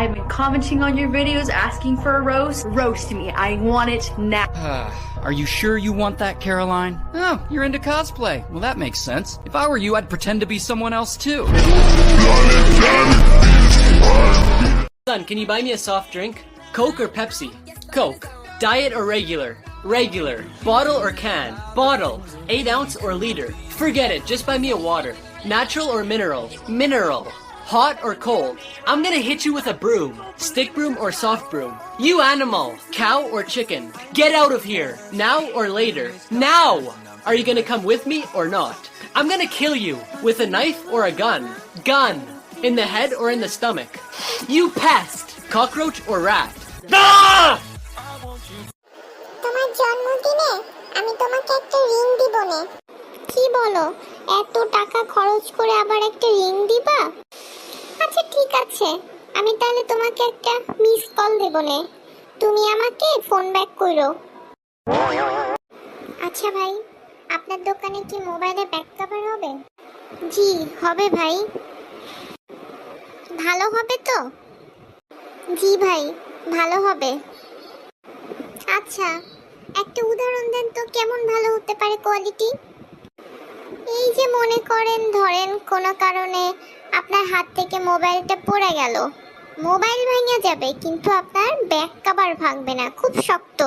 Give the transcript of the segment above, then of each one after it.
I've been commenting on your videos asking for a roast. Roast me. I want it now. Are you sure you want that, Caroline? Oh, you're into cosplay. Well, that makes sense. If I were you, I'd pretend to be someone else too. Son, can you buy me a soft drink? Coke or Pepsi? Coke. Diet or regular? Regular. Bottle or can? Bottle. 8 ounce or liter? Forget it, just buy me a water. Natural or mineral? Mineral. Hot or cold? I'm gonna hit you with a broom. Stick broom or soft broom? You animal. Cow or chicken? Get out of here. Now or later? Now! Are you gonna come with me or not? I'm gonna kill you. With a knife or a gun? Gun. In the head or in the stomach? You pest! Cockroach or rat? Ah! তোমার জন্মদিনে আমি তোমাকে একটা ring দিব নে। কি বলো, এত টাকা খরচ করে আবার একটা রিং দিবা? আচ্ছা ঠিক আছে, আমি তাহলে তোমাকে একটা মিস কল দেব নে, তুমি আমাকে ফোন ব্যাক করো। আচ্ছা ভাই, আপনার দোকানে কি মোবাইলে ব্যাক কভার হবে? জি হবে ভাই। ভালো হবে তো? জি ভাই, ভালো হবে। আচ্ছা, একটা উদাহরণ দেন তো কেমন ভালো হতে পারে কোয়ালিটি? এই যে মনে করেন ধরেন কোনো কারণে আপনার হাত থেকে মোবাইলটা পড়ে গেল, মোবাইল ভেঙে যাবে কিন্তু আপনার ব্যাক কভার ভাঙবে না, খুব শক্ত।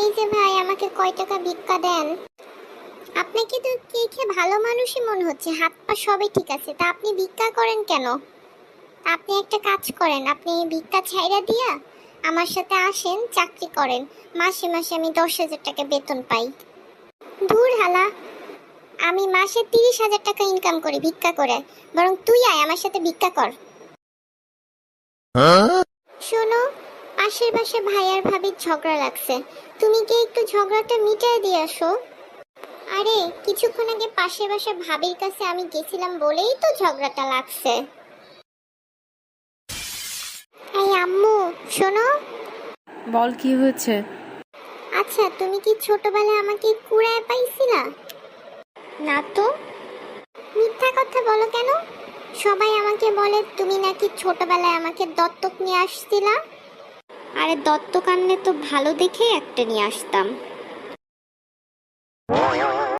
এই যে ভাই, আমাকে কয় টাকা ভিক্ষা দেন? আপনাকে তো দেখে ভালো মানুষই মনে হচ্ছে, হাত পা সবই ঠিক আছে, তা আপনি ভিক্ষা করেন কেন? আপনি একটা কাজ করেন, আপনি ভিক্ষা ছাইরা দিয়া আমার সাথে আসেন, চাকরি করেন, মাসে মাসে আমি 10,000 টাকা বেতন পাই। দূর হালা, আমি মাসে 30,000 টাকা ইনকাম করি ভিক্ষা করে, বরং তুই আয় আমার সাথে ভিক্ষা কর। শোনো, পাশের পাশে ভাই আর ভাবির ঝগড়া লাগছে, তুমি কি একটু ঝগড়াটা মিটাই দিয়ে আসো? আরে কিছুক্ষণ আগে পাশের পাশে ভাবির কাছে আমি গেছিলাম বলেই তো ঝগড়াটা লাগছে। এই আম্মু শোনো। বল, কি হয়েছে? আচ্ছা, তুমি কি ছোটবেলায় আমাকে কুড়ায় পাইছিলা? না তো। মিথ্যা কথা বলো কেন? সবাই আমাকে বলে তুমি নাকি ছোটবেলায় আমাকে দত্তক নিয়ে আসছিলা। আরে দত্তক আনলে তো ভালো দেখে একটা নিয়ে আসতাম।